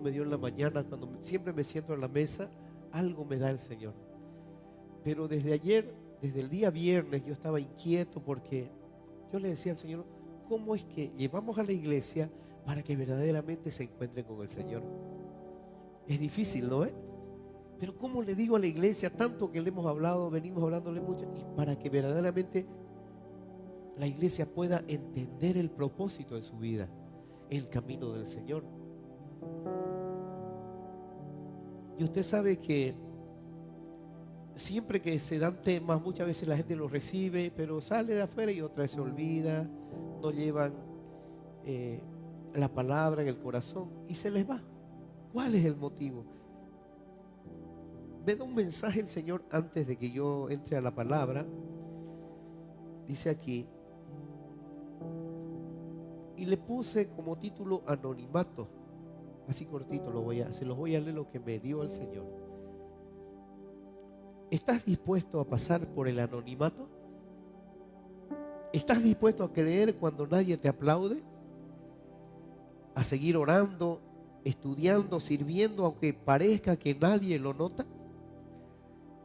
me dio en la mañana, cuando siempre me siento en la mesa, algo me da el Señor. Pero desde ayer, desde el día viernes, yo estaba inquieto porque yo le decía al Señor, ¿cómo es que llevamos a la iglesia para que verdaderamente se encuentren con el Señor? Es difícil, ¿no? Pero ¿cómo le digo a la iglesia, tanto que le hemos hablado, venimos hablándole mucho, y para que verdaderamente la iglesia pueda entender el propósito de su vida, el camino del Señor? Y usted sabe que siempre que se dan temas, muchas veces la gente los recibe, pero sale de afuera y otra vez se olvida, no llevan la palabra en el corazón y se les va. ¿Cuál es el motivo? Me da un mensaje el Señor antes de que yo entre a la palabra. Dice aquí, y le puse como título anonimato, así cortito se los voy a leer lo que me dio el Señor. ¿Estás dispuesto a pasar por el anonimato? ¿Estás dispuesto a creer cuando nadie te aplaude? ¿A seguir orando, estudiando, sirviendo, aunque parezca que nadie lo nota?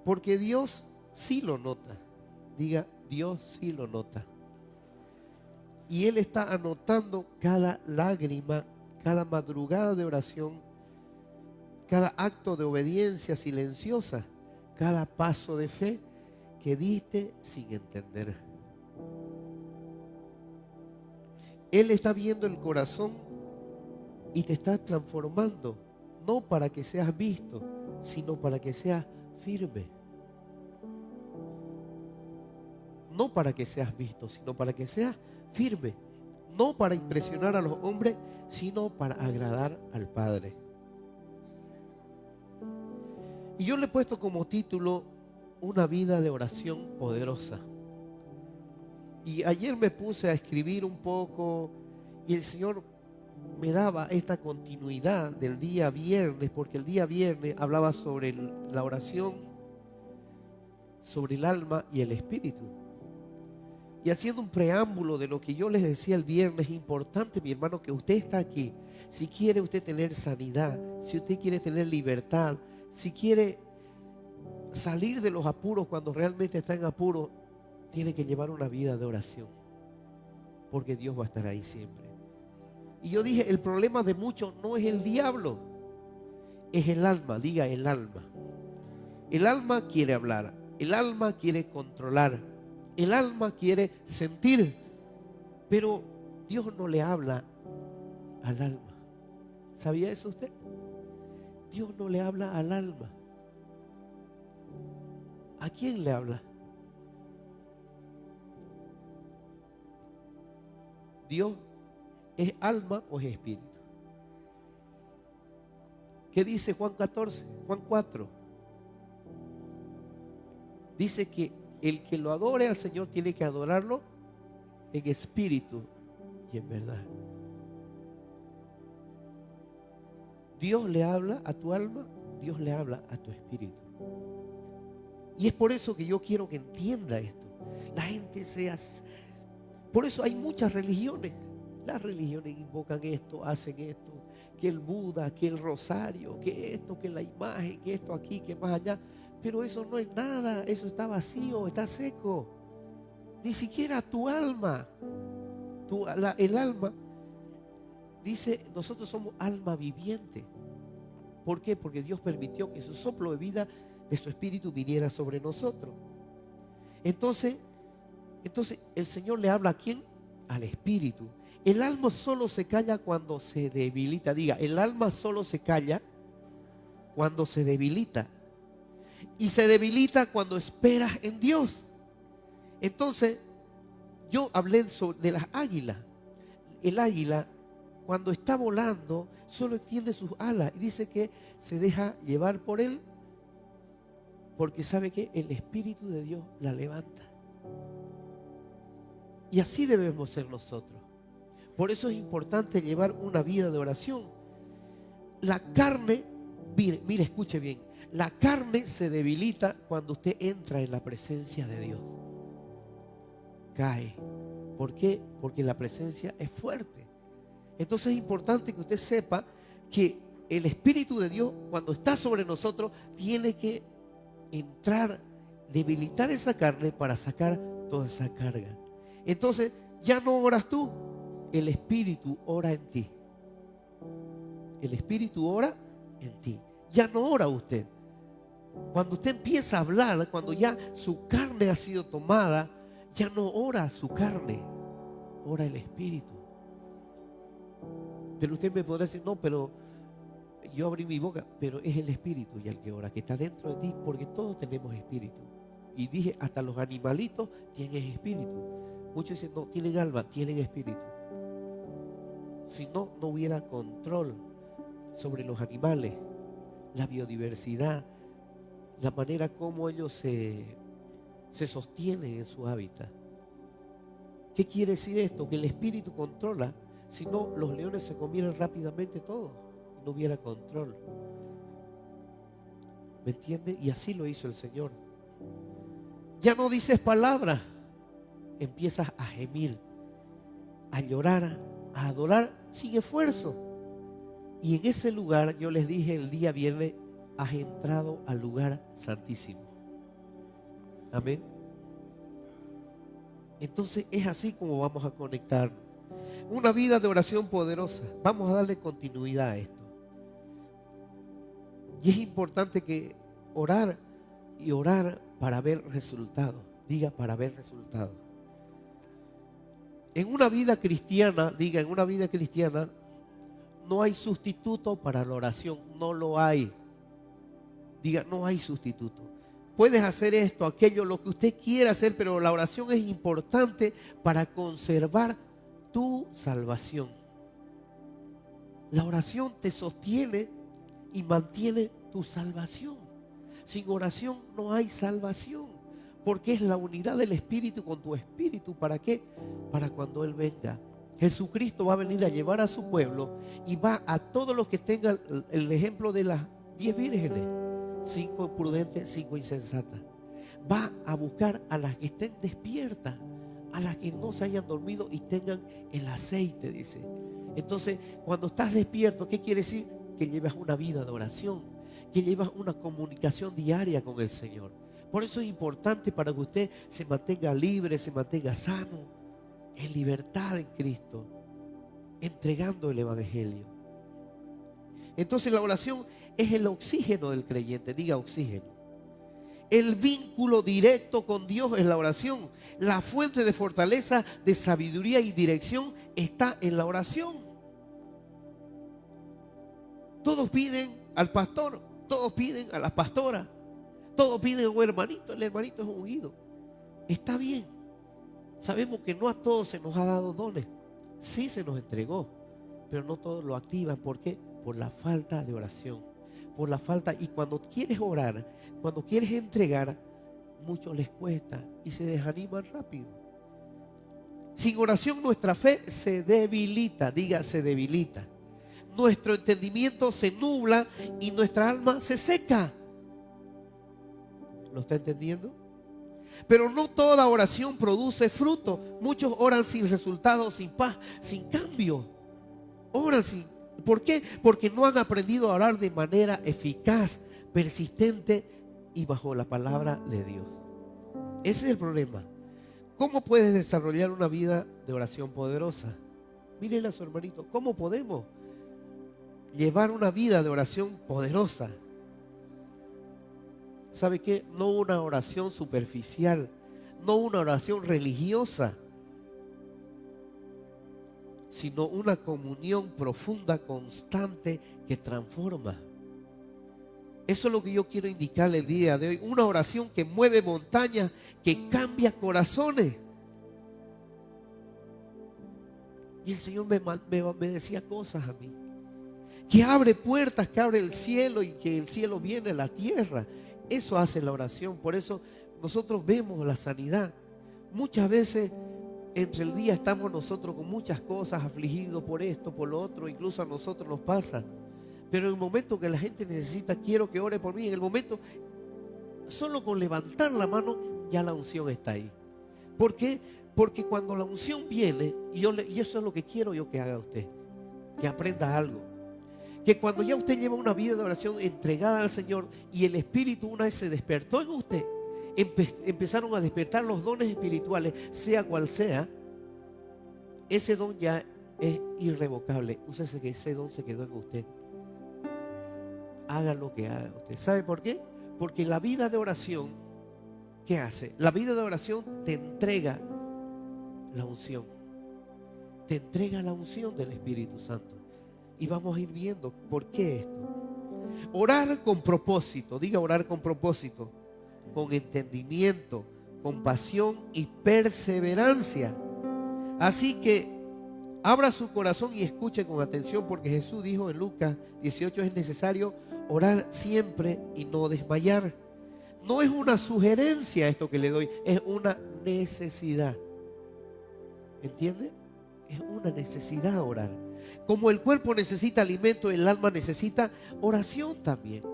Porque Dios sí lo nota. Diga, Dios sí lo nota. Y Él está anotando cada lágrima, cada madrugada de oración, cada acto de obediencia silenciosa, cada paso de fe que diste sin entender. Él está viendo el corazón y te está transformando, no para que seas visto, sino para que seas firme. No para que seas visto, sino para que seas firme. No para impresionar a los hombres, sino para agradar al Padre. Y yo le he puesto como título una vida de oración poderosa. Y ayer me puse a escribir un poco y el Señor me daba esta continuidad del día viernes, porque el día viernes hablaba sobre la oración, sobre el alma y el espíritu. Y haciendo un preámbulo de lo que yo les decía el viernes, es importante, mi hermano, que usted está aquí. Si quiere usted tener sanidad, si usted quiere tener libertad, si quiere salir de los apuros cuando realmente está en apuros, tiene que llevar una vida de oración, porque Dios va a estar ahí siempre. Y yo dije, el problema de muchos no es el diablo, es el alma. Diga, el alma. El alma quiere hablar, el alma quiere controlar, el alma quiere sentir, pero Dios no le habla al alma. ¿Sabía eso usted? Dios no le habla al alma. ¿A quién le habla? ¿Dios es alma o es espíritu? ¿Qué dice Juan 14? Juan 4. Dice que el que lo adore al Señor tiene que adorarlo en espíritu y en verdad. Dios le habla a tu alma, Dios le habla a tu espíritu. Y es por eso que yo quiero que entienda esto. La gente por eso hay muchas religiones. Las religiones invocan esto, hacen esto, que el Buda, que el rosario, que esto, que la imagen, que esto aquí, que más allá. Pero eso no es nada, eso está vacío, está seco. Ni siquiera tu alma, el alma, dice, nosotros somos alma viviente. ¿Por qué? Porque Dios permitió que su soplo de vida de su espíritu viniera sobre nosotros. Entonces el Señor le habla ¿a quién? Al espíritu. El alma solo se calla cuando se debilita. Diga, el alma solo se calla cuando se debilita. Y se debilita cuando esperas en Dios. Entonces, yo hablé de las águilas. El águila, cuando está volando, solo extiende sus alas y dice que se deja llevar por él, porque sabe que el Espíritu de Dios la levanta. Y así debemos ser nosotros. Por eso es importante llevar una vida de oración. La carne, mire, escuche bien, la carne se debilita cuando usted entra en la presencia de Dios. Cae. ¿Por qué? Porque la presencia es fuerte. Entonces es importante que usted sepa que el Espíritu de Dios, cuando está sobre nosotros, tiene que entrar, debilitar esa carne para sacar toda esa carga. Entonces, ya no oras tú, el Espíritu ora en ti. El Espíritu ora en ti. Ya no ora usted. Cuando usted empieza a hablar, cuando ya su carne ha sido tomada, ya no ora su carne, ora el Espíritu. Pero usted me podrá decir, no, pero yo abrí mi boca, pero es el Espíritu ya el que ora, que está dentro de ti, porque todos tenemos Espíritu. Y dije, hasta los animalitos tienen Espíritu. Muchos dicen, no, tienen alma, tienen Espíritu. Si no, no hubiera control sobre los animales, la biodiversidad, la manera como ellos se sostienen en su hábitat. ¿Qué quiere decir esto? Que el Espíritu controla. Si no, los leones se comieran rápidamente todo. No hubiera control. ¿Me entiende? Y así lo hizo el Señor. Ya no dices palabras. Empiezas a gemir, a llorar, a adorar sin esfuerzo. Y en ese lugar, yo les dije el día viernes, has entrado al lugar santísimo. Amén. Entonces es así como vamos a conectarnos. Una vida de oración poderosa. Vamos a darle continuidad a esto. Y es importante que orar y orar para ver resultados. Diga, para ver resultados. En una vida cristiana, diga, en una vida cristiana, no hay sustituto para la oración. No lo hay. Diga, no hay sustituto. Puedes hacer esto, aquello, lo que usted quiera hacer, pero la oración es importante para conservar tu salvación. La oración te sostiene y mantiene tu salvación. Sin oración no hay salvación, porque es la unidad del Espíritu con tu espíritu. ¿Para qué? Para cuando Él venga. Jesucristo va a venir a llevar a su pueblo y va a todos los que tengan el ejemplo de las 10 vírgenes. 5 prudentes, 5 insensatas. Va a buscar a las que estén despiertas, a las que no se hayan dormido y tengan el aceite, dice. Entonces, cuando estás despierto, ¿qué quiere decir? Que llevas una vida de oración, que llevas una comunicación diaria con el Señor. Por eso es importante para que usted se mantenga libre, se mantenga sano, en libertad en Cristo, entregando el Evangelio. Entonces la oración es el oxígeno del creyente. Diga, oxígeno. El vínculo directo con Dios es la oración. La fuente de fortaleza, de sabiduría y dirección está en la oración. Todos piden al pastor, todos piden a la pastora, todos piden a un hermanito. El hermanito es ungido. Está bien. Sabemos que no a todos se nos ha dado dones. Sí se nos entregó, pero no todos lo activan. ¿Por qué? Por la falta de oración. Por la falta. Y cuando quieres orar, cuando quieres entregar, mucho les cuesta y se desaniman rápido. Sin oración nuestra fe se debilita. Diga, se debilita. Nuestro entendimiento se nubla y nuestra alma se seca. ¿Lo está entendiendo? Pero no toda oración produce fruto. Muchos oran sin resultado, sin paz, sin cambio. Oran sin... ¿Por qué? Porque no han aprendido a orar de manera eficaz, persistente y bajo la palabra de Dios. Ese es el problema. ¿Cómo puedes desarrollar una vida de oración poderosa? Mírenle a su hermanito, ¿cómo podemos llevar una vida de oración poderosa? ¿Sabe qué? No una oración superficial, no una oración religiosa, sino una comunión profunda, constante, que transforma. Eso es lo que yo quiero indicarle el día de hoy. Una oración que mueve montañas, que cambia corazones. Y el Señor me decía cosas a mí, que abre puertas, que abre el cielo y que el cielo viene a la tierra. Eso hace la oración. Por eso nosotros vemos la sanidad. Muchas veces entre el día estamos nosotros con muchas cosas, afligidos por esto, por lo otro. Incluso a nosotros nos pasa. Pero en el momento que la gente necesita, quiero que ore por mí, en el momento, solo con levantar la mano, ya la unción está ahí. ¿Por qué? Porque cuando la unción viene, y eso es lo que quiero yo que haga usted, que aprenda algo. Que cuando ya usted lleva una vida de oración entregada al Señor y el Espíritu una vez se despertó en usted, empezaron a despertar los dones espirituales, sea cual sea, ese don ya es irrevocable. Úsese que ese don se quedó en usted. Haga lo que haga usted. ¿Sabe por qué? Porque la vida de oración, ¿qué hace? La vida de oración te entrega la unción. Te entrega la unción del Espíritu Santo. Y vamos a ir viendo por qué esto. Orar con propósito. Diga orar con propósito. Con entendimiento, compasión y perseverancia. Así que abra su corazón y escuche con atención, porque Jesús dijo en Lucas 18: es necesario orar siempre y no desmayar. No es una sugerencia esto que le doy, es una necesidad. ¿Entiende? Es una necesidad orar. Como el cuerpo necesita alimento, el alma necesita oración también.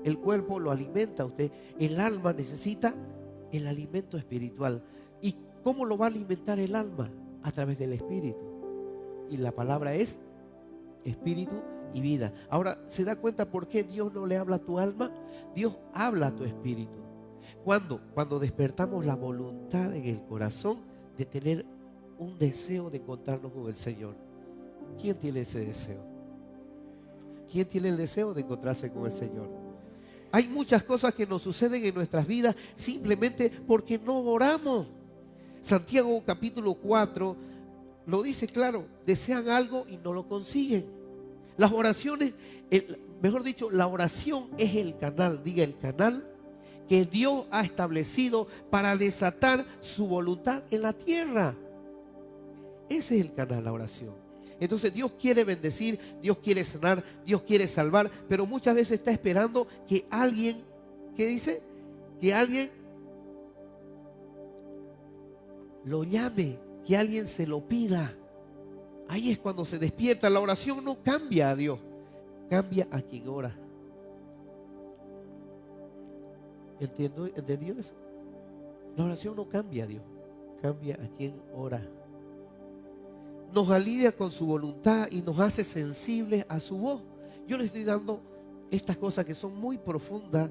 El cuerpo lo alimenta a usted, el alma necesita el alimento espiritual. ¿Y cómo lo va a alimentar el alma? A través del Espíritu. Y la palabra es Espíritu y vida. Ahora, ¿se da cuenta por qué Dios no le habla a tu alma? Dios habla a tu espíritu. ¿Cuándo? Cuando despertamos la voluntad en el corazón de tener un deseo de encontrarnos con el Señor. ¿Quién tiene ese deseo? ¿Quién tiene el deseo de encontrarse con el Señor? Hay muchas cosas que nos suceden en nuestras vidas simplemente porque no oramos. Santiago capítulo 4 lo dice claro: desean algo y no lo consiguen. Las oraciones, mejor dicho, la oración es el canal, diga el canal, que Dios ha establecido para desatar su voluntad en la tierra. Ese es el canal, la oración. Entonces Dios quiere bendecir, Dios quiere sanar, Dios quiere salvar, pero muchas veces está esperando que alguien, ¿qué dice? Que alguien lo llame, que alguien se lo pida. Ahí es cuando se despierta. La oración no cambia a Dios, cambia a quien ora. ¿Entendió eso? La oración no cambia a Dios, cambia a quien ora. Nos alivia con su voluntad y nos hace sensibles a su voz. Yo les estoy dando estas cosas que son muy profundas,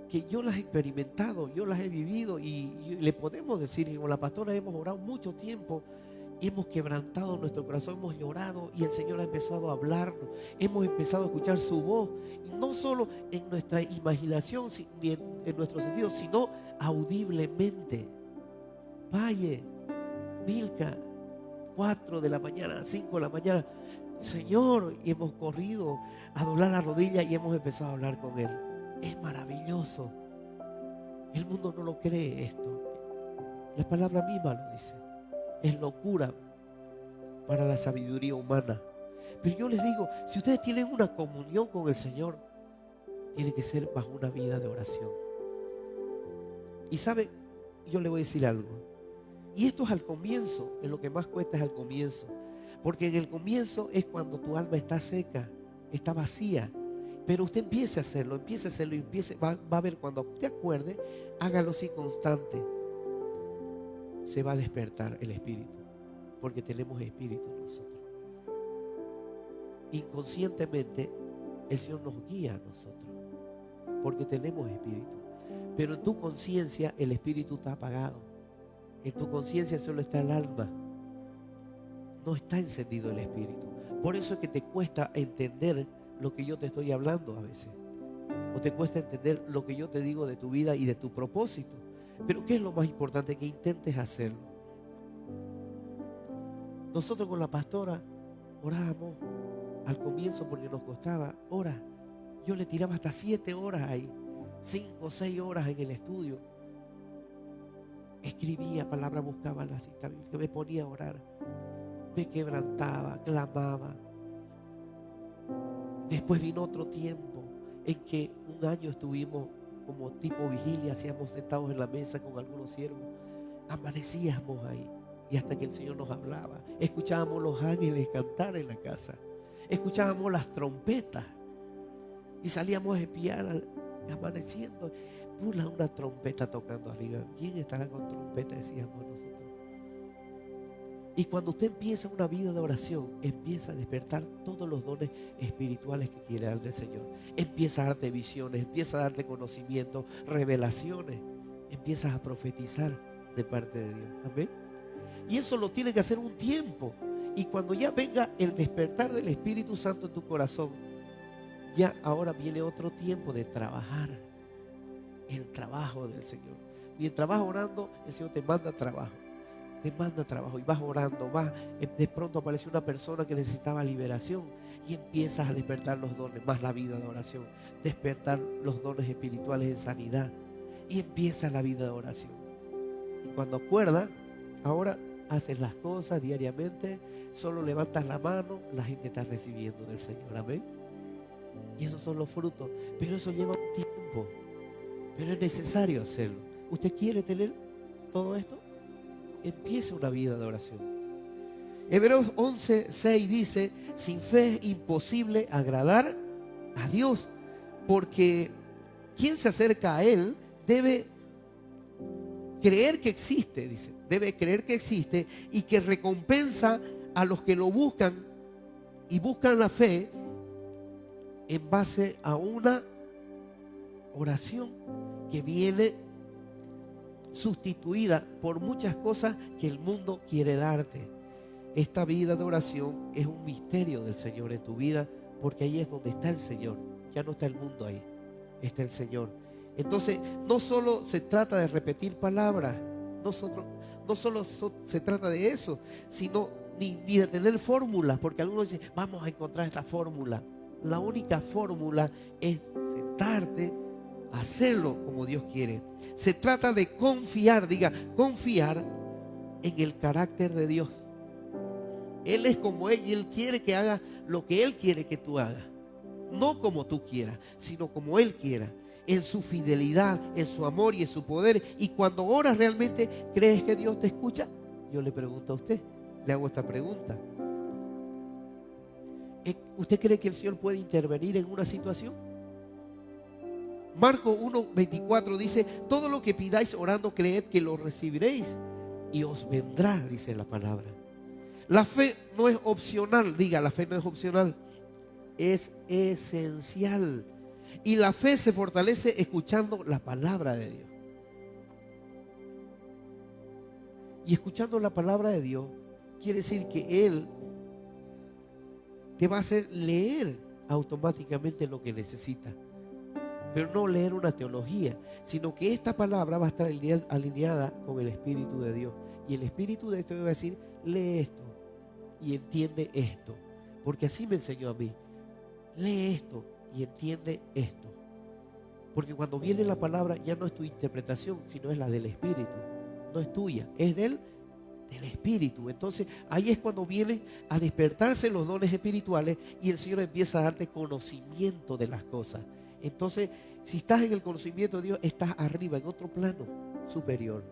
que yo las he experimentado, yo las he vivido, y le podemos decir, con la pastora hemos orado mucho tiempo, hemos quebrantado nuestro corazón, hemos llorado y el Señor ha empezado a hablarnos, hemos empezado a escuchar su voz, no solo en nuestra imaginación ni en nuestro sentido, sino audiblemente. Valle, Milka, 4 de la mañana, 5 de la mañana, Señor, y hemos corrido a doblar la rodilla y hemos empezado a hablar con Él. Es maravilloso. El mundo no lo cree esto. La palabra misma lo dice. Es locura para la sabiduría humana. Pero yo les digo, si ustedes tienen una comunión con el Señor, tiene que ser bajo una vida de oración. Y sabe, yo le voy a decir algo. Y esto es al comienzo, es lo que más cuesta, es al comienzo. Porque en el comienzo es cuando tu alma está seca, está vacía. Pero usted empiece a hacerlo y va a ver, cuando usted acuerde, hágalo así constante. Se va a despertar el espíritu, porque tenemos espíritu nosotros. Inconscientemente el Señor nos guía a nosotros, porque tenemos espíritu. Pero en tu conciencia el espíritu está apagado. En tu conciencia solo está el alma. No está encendido el espíritu. Por eso es que te cuesta entender lo que yo te estoy hablando a veces. O te cuesta entender lo que yo te digo de tu vida y de tu propósito. Pero ¿qué es lo más importante? Que intentes hacerlo. Nosotros con la pastora orábamos al comienzo porque nos costaba horas. Yo le tiraba hasta 7 horas ahí, 5 o 6 horas en el estudio. Escribía palabras, buscaba la cita bíblica, me ponía a orar, me quebrantaba, clamaba. Después vino otro tiempo en que un año estuvimos como tipo vigilia, hacíamos sentados en la mesa con algunos siervos, amanecíamos ahí y hasta que el Señor nos hablaba. Escuchábamos los ángeles cantar en la casa, escuchábamos las trompetas y salíamos a espiar amaneciendo. Una trompeta tocando arriba. ¿Quién estará con trompeta? Decíamos nosotros. Y cuando usted empieza una vida de oración, empieza a despertar todos los dones espirituales que quiere dar del Señor. Empieza a darte visiones, empieza a darte conocimiento, revelaciones. Empiezas a profetizar de parte de Dios. Amén. Y eso lo tiene que hacer un tiempo. Y cuando ya venga el despertar del Espíritu Santo en tu corazón, ya ahora viene otro tiempo de trabajar. El trabajo del Señor. Mientras vas orando, el Señor te manda trabajo. Te manda trabajo y vas orando, de pronto aparece una persona que necesitaba liberación y empiezas a despertar los dones, más la vida de oración, despertar los dones espirituales de sanidad y empieza la vida de oración. Y cuando acuerdas, ahora haces las cosas diariamente, solo levantas la mano, la gente está recibiendo del Señor, amén. Y esos son los frutos, pero eso lleva un tiempo, pero es necesario hacerlo. ¿Usted quiere tener todo esto? Empieza una vida de oración. Hebreos 11:6 dice: sin fe es imposible agradar a Dios, porque quien se acerca a Él debe creer que existe, dice, debe creer que existe y que recompensa a los que lo buscan, y buscan la fe en base a una oración que viene sustituida por muchas cosas que el mundo quiere darte. Esta vida de oración es un misterio del Señor en tu vida, porque ahí es donde está el Señor. Ya no está el mundo ahí, está el Señor. Entonces no solo se trata de repetir palabras, no solo se trata de eso, sino ni de tener fórmulas, porque algunos dicen vamos a encontrar esta fórmula. La única fórmula es sentarte, hacerlo como Dios quiere. Se trata de confiar, confiar en el carácter de Dios. Él es como Él y Él quiere que hagas lo que Él quiere que tú hagas. No como tú quieras, sino como Él quiera. En su fidelidad, en su amor y en su poder. Y cuando oras realmente, ¿crees que Dios te escucha? Yo le pregunto a usted, le hago esta pregunta. ¿Usted cree que el Señor puede intervenir en una situación? Marcos 1:24 dice: todo lo que pidáis orando, creed que lo recibiréis y os vendrá, dice la palabra. La fe no es opcional, la fe no es opcional, es esencial. Y la fe se fortalece escuchando la palabra de Dios. Y escuchando la palabra de Dios quiere decir que Él te va a hacer leer automáticamente lo que necesitas. Pero no leer una teología, sino que esta palabra va a estar alineada con el Espíritu de Dios. Y el Espíritu de Dios va a decir: lee esto y entiende esto. Porque así me enseñó a mí. Lee esto y entiende esto. Porque cuando viene la palabra ya no es tu interpretación, sino es la del Espíritu. No es tuya, es del Espíritu. Entonces ahí es cuando vienen a despertarse los dones espirituales y el Señor empieza a darte conocimiento de las cosas. Entonces, si estás en el conocimiento de Dios, estás arriba, en otro plano superior,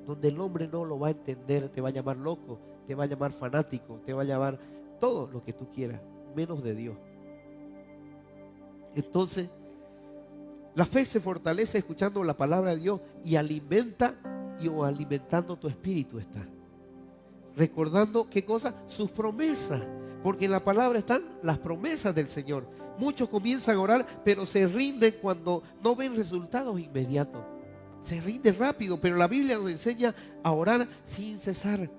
donde el hombre no lo va a entender, te va a llamar loco, te va a llamar fanático, te va a llamar todo lo que tú quieras, menos de Dios. Entonces, la fe se fortalece escuchando la palabra de Dios y alimentando tu espíritu está. Recordando, ¿qué cosa? Sus promesas. Porque en la palabra están las promesas del Señor. Muchos comienzan a orar, pero se rinden cuando no ven resultados inmediatos. Se rinde rápido, pero la Biblia nos enseña a orar sin cesar.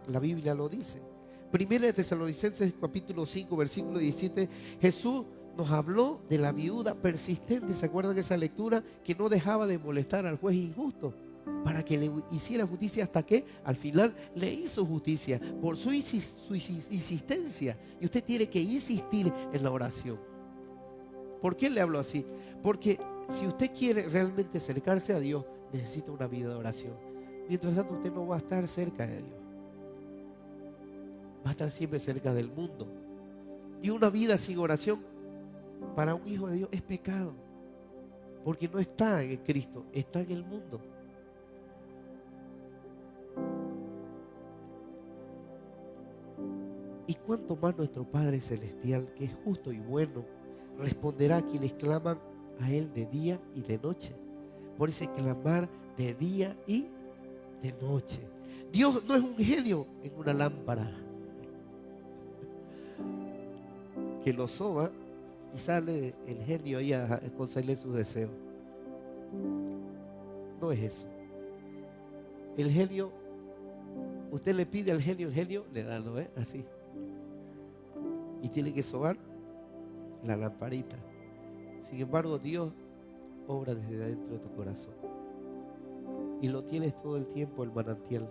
La Biblia lo dice. Primera de Tesalonicenses capítulo 5, versículo 17. Jesús nos habló de la viuda persistente. ¿Se acuerdan de esa lectura? Que no dejaba de molestar al juez injusto para que le hiciera justicia, hasta que al final le hizo justicia por su insistencia. Y usted tiene que insistir en la oración. ¿Por qué le hablo así? Porque si usted quiere realmente acercarse a Dios, necesita una vida de oración. Mientras tanto, usted no va a estar cerca de Dios, va a estar siempre cerca del mundo. Y una vida sin oración para un hijo de Dios es pecado, porque no está en Cristo, está en el mundo. Y cuánto más nuestro Padre Celestial, que es justo y bueno, responderá a quienes claman a Él de día y de noche. Por ese clamar de día y de noche. Dios no es un genio en una lámpara que lo soba y sale el genio ahí a concederle sus deseos. No es eso. El genio, usted le pide al genio, el genio le da, ¿no es? Así. Y tiene que sobar la lamparita. Sin embargo, Dios obra desde dentro de tu corazón. Y lo tienes todo el tiempo, el manantial.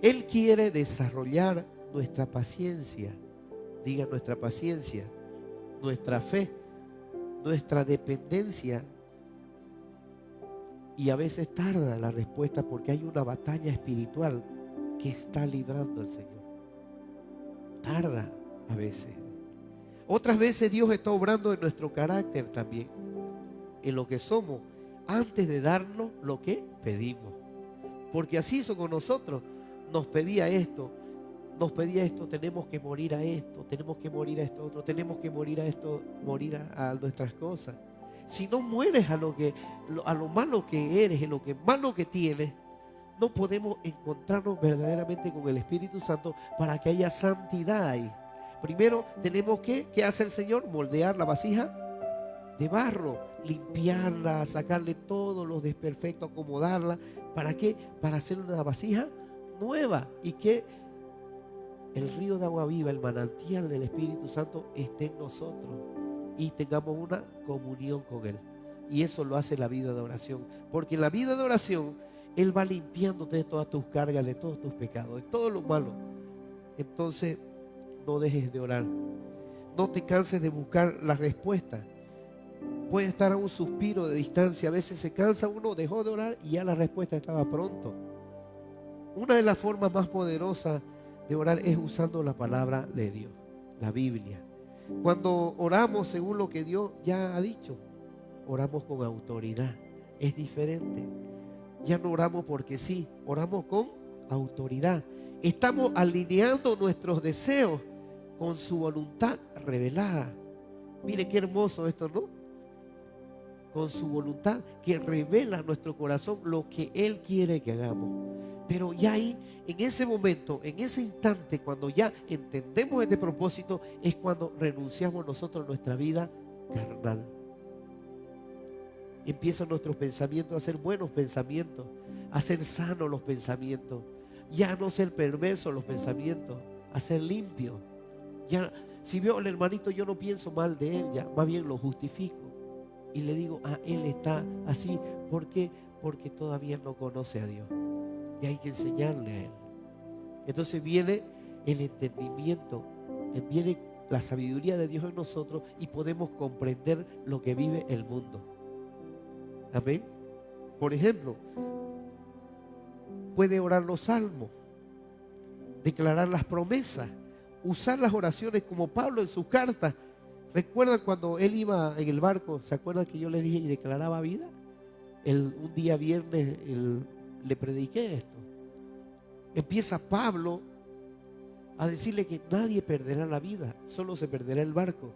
Él quiere desarrollar nuestra paciencia. Diga nuestra paciencia, nuestra fe, nuestra dependencia. Y a veces tarda la respuesta porque hay una batalla espiritual que está librando el Señor. Tarda a veces. Otras veces Dios está obrando en nuestro carácter también, en lo que somos, antes de darnos lo que pedimos. Porque así hizo con nosotros. Nos pedía esto, tenemos que morir a esto, tenemos que morir a esto otro, tenemos que morir a esto, morir a nuestras cosas. Si no mueres a lo malo que eres, a lo que malo que tienes, no podemos encontrarnos verdaderamente con el Espíritu Santo para que haya santidad ahí. Primero tenemos que, ¿qué hace el Señor? Moldear la vasija de barro, limpiarla, sacarle todos los desperfectos, acomodarla. ¿Para qué? Para hacer una vasija nueva y que el río de agua viva, el manantial del Espíritu Santo esté en nosotros y tengamos una comunión con Él. Y eso lo hace la vida de oración, porque en la vida de oración Él va limpiándote de todas tus cargas, de todos tus pecados, de todo lo malo. Entonces no dejes de orar, no te canses de buscar la respuesta. Puede estar a un suspiro de distancia, a veces se cansa uno, dejó de orar y ya la respuesta estaba pronto. Una de las formas más poderosas de orar es usando la palabra de Dios, la Biblia. Cuando oramos según lo que Dios ya ha dicho, oramos con autoridad. Es diferente. Ya no oramos porque sí, oramos con autoridad. Estamos alineando nuestros deseos con su voluntad revelada. Mire qué hermoso esto, ¿no? Con su voluntad que revela a nuestro corazón lo que Él quiere que hagamos. Pero ya ahí, en ese momento, en ese instante, cuando ya entendemos este propósito, es cuando renunciamos nosotros a nuestra vida carnal. Empiezan nuestros pensamientos a ser buenos pensamientos, a ser sanos los pensamientos, ya no ser perversos los pensamientos, a ser limpios. Ya, si veo al hermanito, yo no pienso mal de él, ya más bien lo justifico y le digo, él está así. ¿Por qué? Porque todavía no conoce a Dios y hay que enseñarle a Él. Entonces viene el entendimiento, viene la sabiduría de Dios en nosotros y podemos comprender lo que vive el mundo. Amén. Por ejemplo, puede orar los salmos, declarar las promesas, usar las oraciones como Pablo en sus cartas. ¿Recuerdan cuando él iba en el barco? ¿Se acuerdan que yo le dije y declaraba vida? Un día viernes le prediqué esto. Empieza Pablo a decirle que nadie perderá la vida, solo se perderá el barco.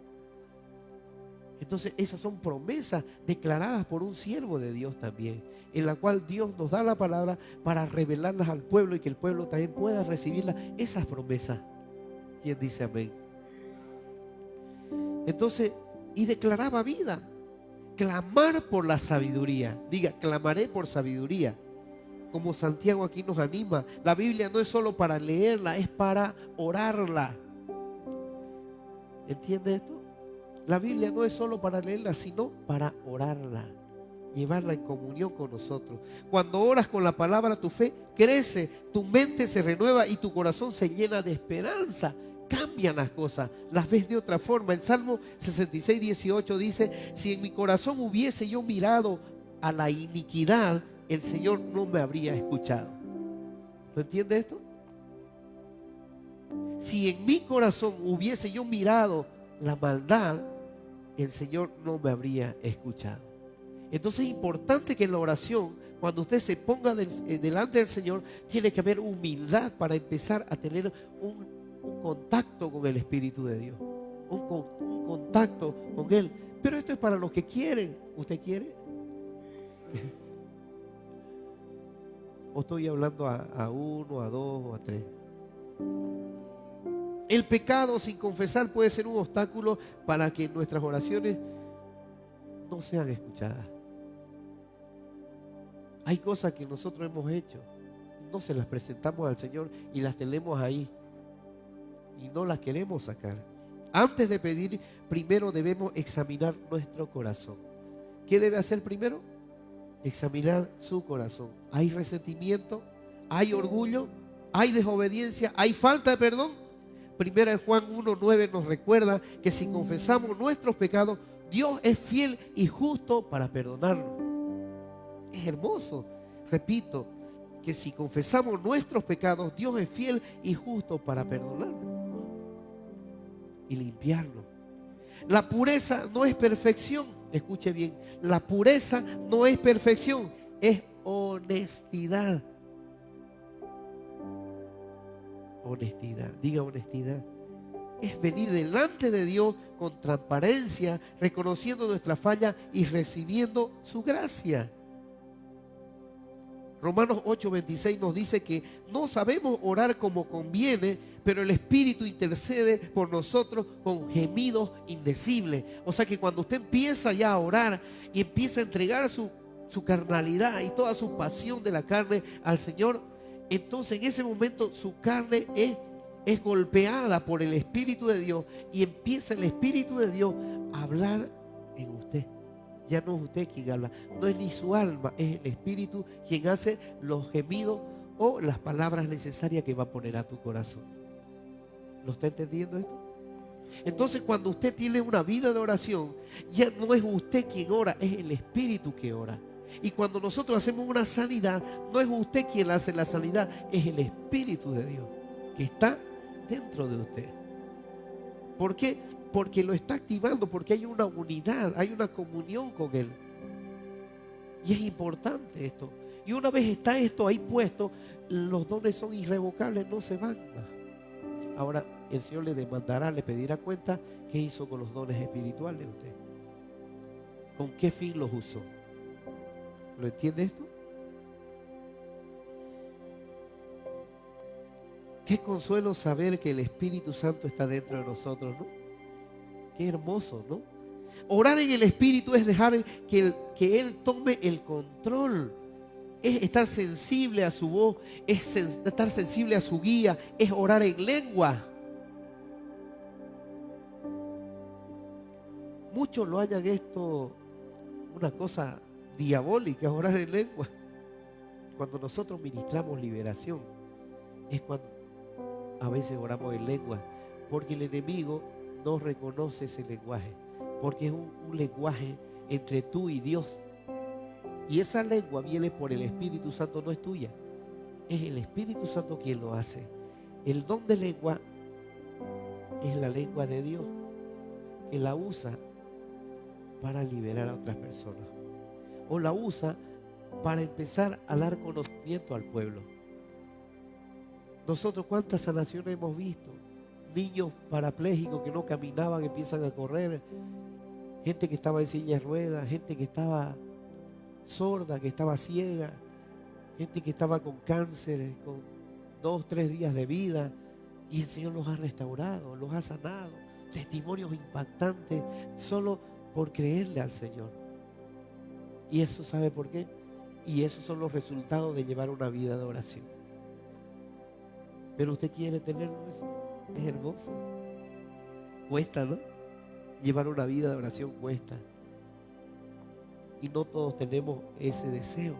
Entonces esas son promesas declaradas por un siervo de Dios también, en la cual Dios nos da la palabra para revelarlas al pueblo y que el pueblo también pueda recibirlas, esas promesas. ¿Quién dice amén? Entonces, y declaraba vida, clamar por la sabiduría. Diga, clamaré por sabiduría. Como Santiago aquí nos anima, la Biblia no es solo para leerla, es para orarla. ¿Entiende esto? La Biblia no es solo para leerla, sino para orarla, llevarla en comunión con nosotros. Cuando oras con la palabra, tu fe crece, tu mente se renueva y tu corazón se llena de esperanza. Cambian las cosas, las ves de otra forma. El Salmo 66, 18 dice, si en mi corazón hubiese yo mirado a la iniquidad, el Señor no me habría escuchado. ¿Lo entiende esto? Si en mi corazón hubiese yo mirado la maldad, el Señor no me habría escuchado. Entonces es importante que en la oración, cuando usted se ponga delante del Señor, tiene que haber humildad para empezar a tener un contacto con el Espíritu de Dios, un contacto con Él. Pero esto es para los que quieren. ¿Usted quiere? ¿O estoy hablando a uno, a dos o a tres? El pecado sin confesar puede ser un obstáculo para que nuestras oraciones no sean escuchadas. Hay cosas que nosotros hemos hecho, no se las presentamos al Señor y las tenemos ahí y no las queremos sacar. Antes de pedir, primero debemos examinar nuestro corazón. ¿Qué debe hacer primero? Examinar su corazón. ¿Hay resentimiento? ¿Hay orgullo? ¿Hay desobediencia? ¿Hay falta de perdón? Primera de Juan 1:9 nos recuerda que si confesamos nuestros pecados, Dios es fiel y justo para perdonarnos. Es hermoso. Repito, que si confesamos nuestros pecados, Dios es fiel y justo para perdonarnos y limpiarnos. La pureza no es perfección. Escuche bien, la pureza no es perfección, es honestidad. Honestidad, diga honestidad. Es venir delante de Dios con transparencia, reconociendo nuestra falla y recibiendo su gracia. Romanos 8:26 nos dice que no sabemos orar como conviene, pero el Espíritu intercede por nosotros con gemidos indecibles. O sea que cuando usted empieza ya a orar y empieza a entregar su carnalidad y toda su pasión de la carne al Señor, entonces en ese momento su carne es golpeada por el Espíritu de Dios y empieza el Espíritu de Dios a hablar en usted. Ya no es usted quien habla, no es ni su alma, es el Espíritu quien hace los gemidos o las palabras necesarias que va a poner a tu corazón. ¿Lo está entendiendo esto? Entonces cuando usted tiene una vida de oración, ya no es usted quien ora, es el Espíritu que ora. Y cuando nosotros hacemos una sanidad, no es usted quien hace la sanidad, es el Espíritu de Dios que está dentro de usted. ¿Por qué? Porque lo está activando, porque hay una unidad, hay una comunión con Él. Y es importante esto. Y una vez está esto ahí puesto, los dones son irrevocables, no se van más. Ahora el Señor le demandará, le pedirá cuenta qué hizo con los dones espirituales de usted. ¿Con qué fin los usó? ¿Lo entiende esto? Qué consuelo saber que el Espíritu Santo está dentro de nosotros, ¿no? Qué hermoso, ¿no? Orar en el Espíritu es dejar que Él tome el control. Es estar sensible a su voz, es estar sensible a su guía, es orar en lengua. Muchos lo hallan esto una cosa diabólica, orar en lengua. Cuando nosotros ministramos liberación, es cuando a veces oramos en lengua, porque el enemigo no reconoce ese lenguaje, porque es un lenguaje entre tú y Dios. Y esa lengua viene por el Espíritu Santo, no es tuya. Es el Espíritu Santo quien lo hace. El don de lengua es la lengua de Dios, que la usa para liberar a otras personas. O la usa para empezar a dar conocimiento al pueblo. Nosotros cuántas sanaciones hemos visto. Niños parapléjicos que no caminaban, empiezan a correr. Gente que estaba en silla de ruedas, gente que estaba sorda, que estaba ciega, gente que estaba con cáncer, con 2, 3 días de vida, y el Señor los ha restaurado, los ha sanado. Testimonios impactantes solo por creerle al Señor. Y eso, ¿sabe por qué? Y esos son los resultados de llevar una vida de oración. Pero usted quiere tenerlo eso. Es hermoso. Cuesta, ¿no? Llevar una vida de oración cuesta. Y no todos tenemos ese deseo.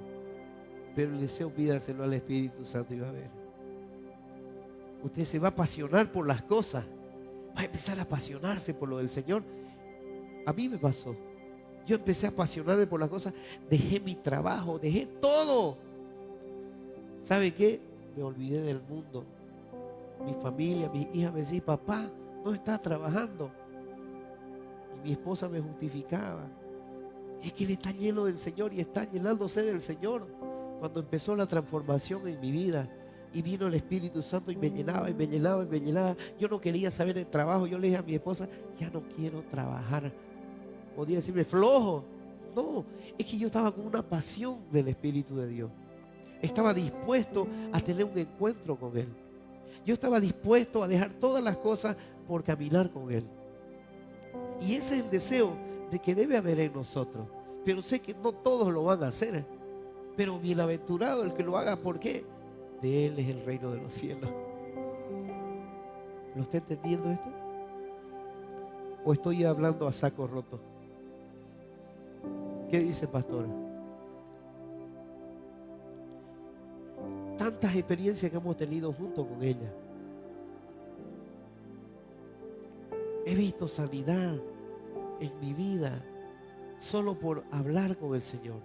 Pero el deseo pídaselo al Espíritu Santo y va a ver. Usted se va a apasionar por las cosas. Va a empezar a apasionarse por lo del Señor. A mí me pasó. Yo empecé a apasionarme por las cosas. Dejé mi trabajo, dejé todo. ¿Sabe qué? Me olvidé del mundo. Mi familia, mis hijas me decían, papá, no está trabajando. Y mi esposa me justificaba. Es que él está lleno del Señor y está llenándose del Señor. Cuando empezó la transformación en mi vida y vino el Espíritu Santo y me llenaba y me llenaba y me llenaba. Yo no quería saber de trabajo. Yo le dije a mi esposa, ya no quiero trabajar. Podía decirme flojo. No, es que yo estaba con una pasión del Espíritu de Dios. estaba dispuesto a tener un encuentro con Él. Yo estaba dispuesto a dejar todas las cosas por caminar con Él. Y ese es el deseo de que debe haber en nosotros. Pero sé que no todos lo van a hacer. Pero bienaventurado el que lo haga. ¿Por qué? De Él es el reino de los cielos. ¿Lo está entendiendo esto? ¿O estoy hablando a saco roto? ¿Qué dice, pastora? Tantas experiencias que hemos tenido junto con ella. He visto sanidad en mi vida solo por hablar con el Señor.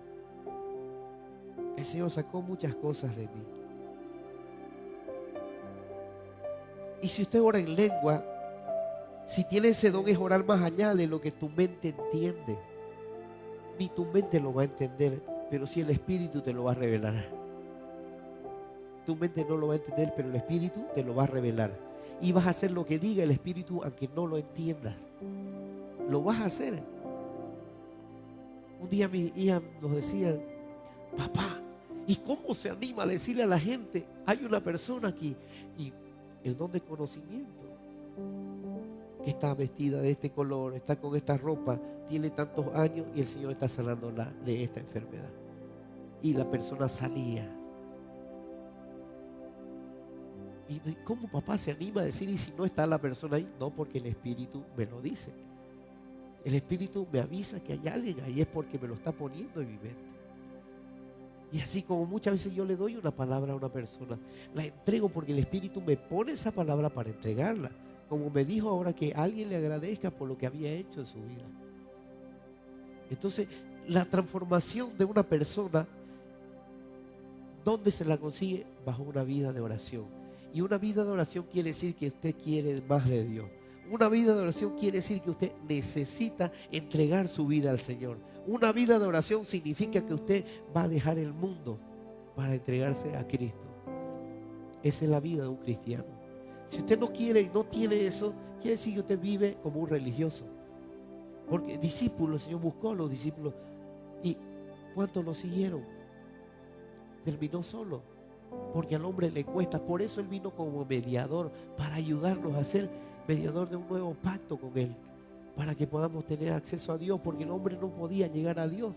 El Señor sacó muchas cosas de mí. Y si usted ora en lengua, si tiene ese don, es orar más allá de lo que tu mente entiende. Ni tu mente lo va a entender, pero sí el Espíritu te lo va a revelar. Tu mente no lo va a entender, pero el Espíritu te lo va a revelar. Y vas a hacer lo que diga el Espíritu, aunque no lo entiendas. Lo vas a hacer. Un día mi hija nos decía: papá, ¿y cómo se anima a decirle a la gente? Hay una persona aquí. Y el don de conocimiento, que está vestida de este color, está con esta ropa, tiene tantos años y el Señor está sanándola de esta enfermedad. Y la persona salía. ¿Y cómo papá se anima a decir? ¿Y si no está la persona ahí? No, porque el Espíritu me lo dice. El Espíritu me avisa que hay alguien ahí, es porque me lo está poniendo en mi mente. Y así como muchas veces yo le doy una palabra a una persona, la entrego porque el Espíritu me pone esa palabra para entregarla. Como me dijo ahora, que alguien le agradezca por lo que había hecho en su vida. Entonces, la transformación de una persona, ¿dónde se la consigue? Bajo una vida de oración. Y una vida de oración quiere decir que usted quiere más de Dios. Una vida de oración quiere decir que usted necesita entregar su vida al Señor. Una vida de oración significa que usted va a dejar el mundo para entregarse a Cristo. Esa es la vida de un cristiano. Si usted no quiere y no tiene eso, quiere decir que usted vive como un religioso. Porque discípulos, el Señor buscó a los discípulos. ¿Y cuántos lo siguieron? Terminó solo. Porque al hombre le cuesta. Por eso Él vino como mediador, para ayudarnos a ser mediador de un nuevo pacto con Él, para que podamos tener acceso a Dios, porque el hombre no podía llegar a Dios.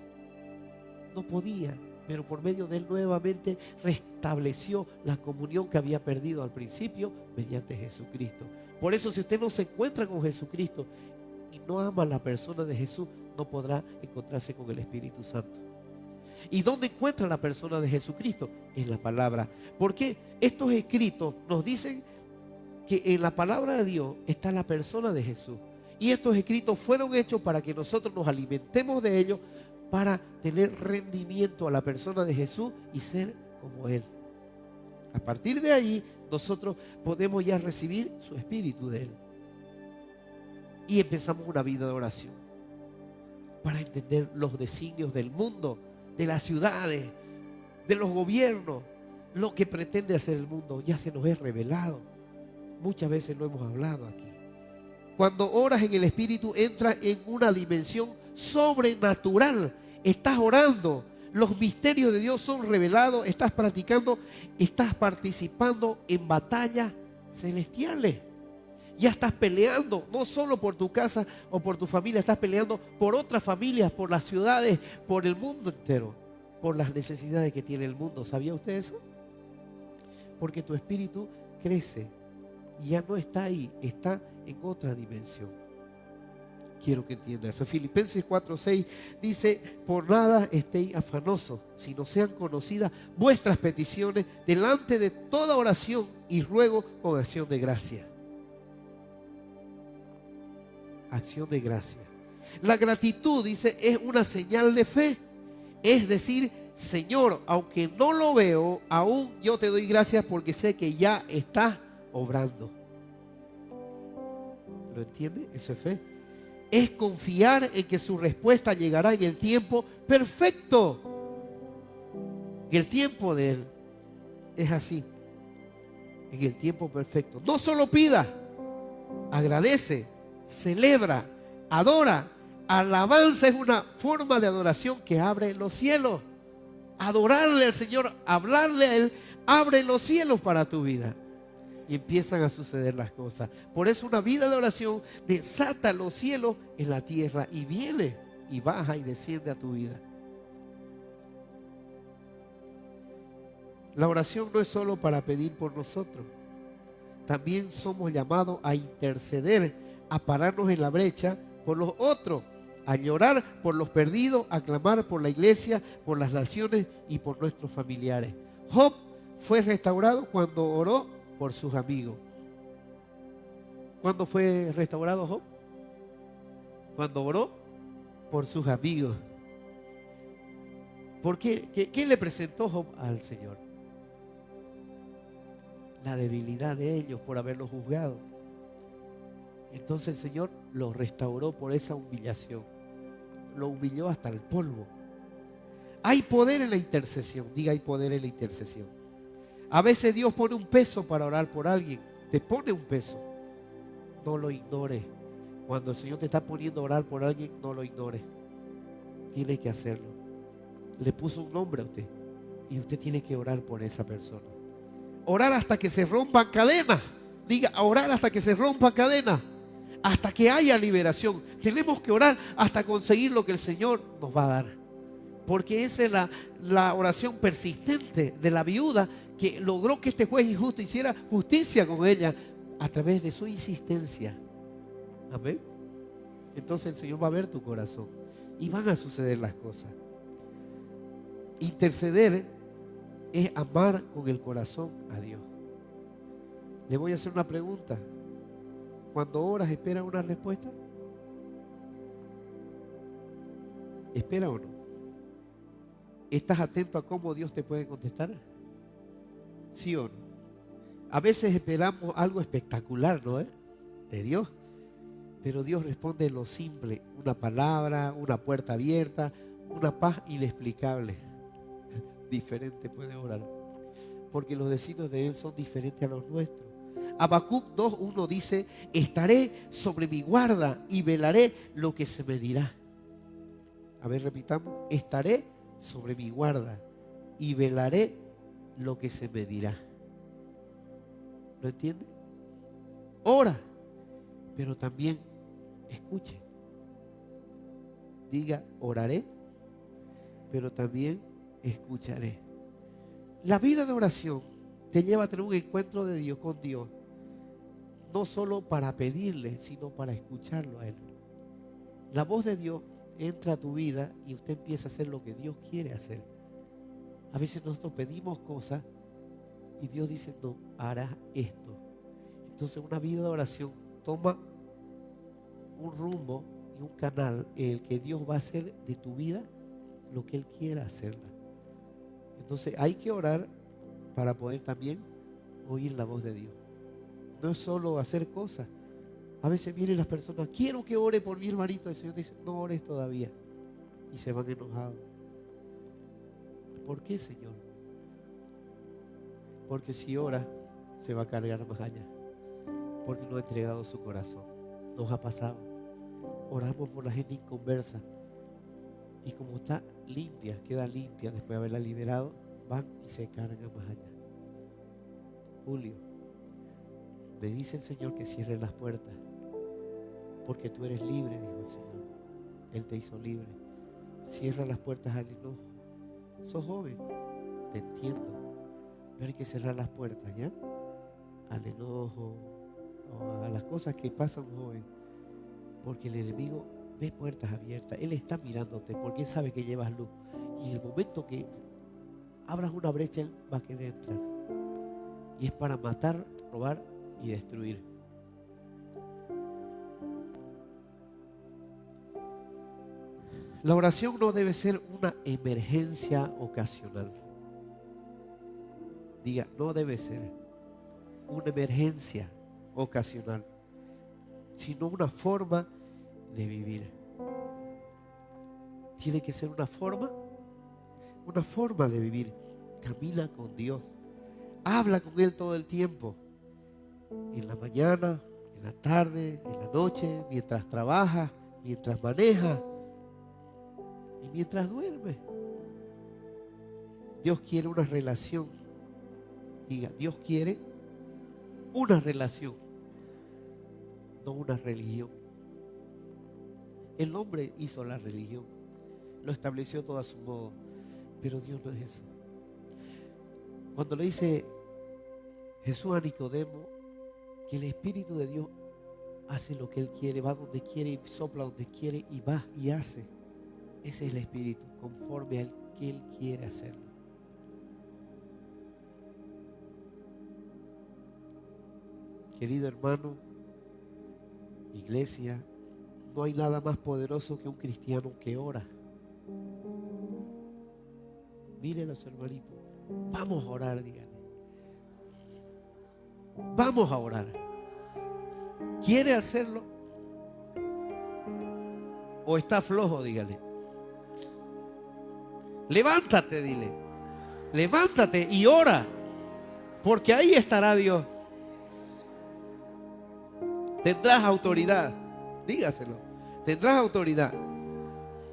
No podía. Pero por medio de Él nuevamente restableció la comunión que había perdido al principio mediante Jesucristo. Por eso, si usted no se encuentra con Jesucristo y no ama a la persona de Jesús, no podrá encontrarse con el Espíritu Santo. ¿Y dónde encuentra la persona de Jesucristo? En la palabra. Porque estos escritos nos dicen que en la palabra de Dios está la persona de Jesús. Y estos escritos fueron hechos para que nosotros nos alimentemos de ellos, para tener rendimiento a la persona de Jesús y ser como Él. A partir de ahí, nosotros podemos ya recibir su Espíritu de Él. Y empezamos una vida de oración para entender los designios del mundo, de las ciudades, de los gobiernos. Lo que pretende hacer el mundo ya se nos es revelado. Muchas veces lo hemos hablado aquí. Cuando oras en el Espíritu, entras en una dimensión sobrenatural. Estás orando, los misterios de Dios son revelados, estás practicando, estás participando en batallas celestiales. Ya estás peleando, no solo por tu casa o por tu familia, estás peleando por otras familias, por las ciudades, por el mundo entero, por las necesidades que tiene el mundo. ¿Sabía usted eso? Porque tu espíritu crece y ya no está ahí, está en otra dimensión. Quiero que entienda eso. Filipenses 4:6 dice: por nada estéis afanosos, sino sean conocidas vuestras peticiones delante de toda oración y ruego con acción de gracia. Acción de gracia. La gratitud, dice, es una señal de fe. Es decir, Señor, aunque no lo veo, aún yo te doy gracias porque sé que ya estás obrando. ¿Lo entiende? Eso es fe. Es confiar en que su respuesta llegará en el tiempo perfecto. En el tiempo de Él. Es así. En el tiempo perfecto. No solo pida, agradece, celebra, adora. Alabanza es una forma de adoración que abre los cielos. adorarle al Señor, hablarle a Él, abre los cielos para tu vida. Y empiezan a suceder las cosas. Por eso una vida de oración desata los cielos en la tierra y viene y baja y desciende a tu vida. La oración no es solo para pedir por nosotros. También somos llamados a interceder, a pararnos en la brecha por los otros, a llorar por los perdidos, a clamar por la iglesia, por las naciones y por nuestros familiares. Job fue restaurado cuando oró por sus amigos. ¿Cuándo fue restaurado Job? Cuando oró por sus amigos. ¿Por qué? ¿Qué le presentó Job al Señor? La debilidad de ellos por haberlo juzgado. Entonces el Señor lo restauró por esa humillación. Lo humilló hasta el polvo. Hay poder en la intercesión. Diga, hay poder en la intercesión. A veces Dios pone un peso para orar por alguien. Te pone un peso. No lo ignores. Cuando el Señor te está poniendo a orar por alguien, no lo ignores. Tiene que hacerlo. Le puso un nombre a usted. Y usted tiene que orar por esa persona. Orar hasta que se rompan cadenas. Diga, orar hasta que se rompan cadenas. Hasta que haya liberación. Tenemos que orar hasta conseguir lo que el Señor nos va a dar. Porque esa es la oración persistente de la viuda que logró que este juez injusto hiciera justicia con ella a través de su insistencia. Amén. Entonces el Señor va a ver tu corazón y van a suceder las cosas. Interceder es amar con el corazón a Dios. Le voy a hacer una pregunta. Cuando oras, ¿espera una respuesta? ¿Espera o no? ¿Estás atento a cómo Dios te puede contestar? ¿Sí o no? A veces esperamos algo espectacular, ¿no? De Dios. Pero Dios responde en lo simple. Una palabra, una puerta abierta, una paz inexplicable. Diferente puede orar. Porque los designios de Él son diferentes a los nuestros. Habacuc 2:1 dice: estaré sobre mi guarda y velaré lo que se me dirá. A ver, repitamos. Estaré sobre mi guarda y velaré lo que se me dirá. ¿Lo entiende? Ora, pero también escuche. Diga, oraré, pero también escucharé. La vida de oración te lleva a tener un encuentro de Dios con Dios, no solo para pedirle, sino para escucharlo a Él. La voz de Dios entra a tu vida y usted empieza a hacer lo que Dios quiere hacer. A veces nosotros pedimos cosas y Dios dice, no, harás esto. Entonces una vida de oración toma un rumbo y un canal en el que Dios va a hacer de tu vida lo que Él quiera hacerla. Entonces hay que orar para poder también oír la voz de Dios. No es solo hacer cosas. A veces vienen las personas, quiero que ore por mi hermanito. El Señor dice, no ores todavía. Y se van enojados. ¿Por qué, Señor? Porque si ora, se va a cargar más allá. Porque no ha entregado su corazón. Nos ha pasado. Oramos por la gente inconversa. Y como está limpia, queda limpia después de haberla liberado, van y se cargan más allá. Julio, me dice el Señor que cierre las puertas. Porque tú eres libre, dijo el Señor. Él te hizo libre. Cierra las puertas al enojo. Sos joven, te entiendo. Pero hay que cerrar las puertas, ¿ya? Al enojo, o a las cosas que pasan joven. Porque el enemigo ve puertas abiertas. Él está mirándote porque él sabe que llevas luz. Y en el momento que abras una brecha, él va a querer entrar. Y es para matar, robar y destruir. La oración no debe ser una emergencia ocasional. Diga, no debe ser una emergencia ocasional, sino una forma de vivir. Tiene que ser una forma de vivir. Camina con Dios. Habla con Él todo el tiempo. En la mañana, en la tarde, en la noche, mientras trabajas, mientras manejas y mientras duermes. Dios quiere una relación. Diga, Dios quiere una relación, no una religión. El hombre hizo la religión, lo estableció todo a su modo, pero Dios no es eso. Cuando le dice Jesús a Nicodemo que el Espíritu de Dios hace lo que Él quiere, va donde quiere y sopla donde quiere y va y hace. Ese es el Espíritu, conforme al que Él quiere hacerlo. Querido hermano, iglesia, no hay nada más poderoso que un cristiano que ora. Miren a su hermanito, vamos a orar, díganle. Vamos a orar. ¿Quiere hacerlo? ¿O está flojo? Dígale. Levántate, dile. Levántate y ora, porque ahí estará Dios. Tendrás autoridad. Dígaselo. Tendrás autoridad.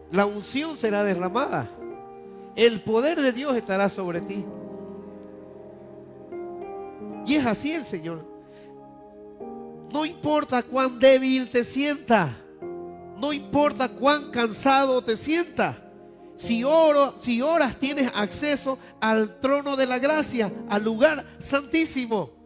La unción será derramada. El poder de Dios estará sobre ti. Y es así el Señor. No importa cuán débil te sientas. No importa cuán cansado te sientas. Si oras, tienes acceso al trono de la gracia, al lugar santísimo.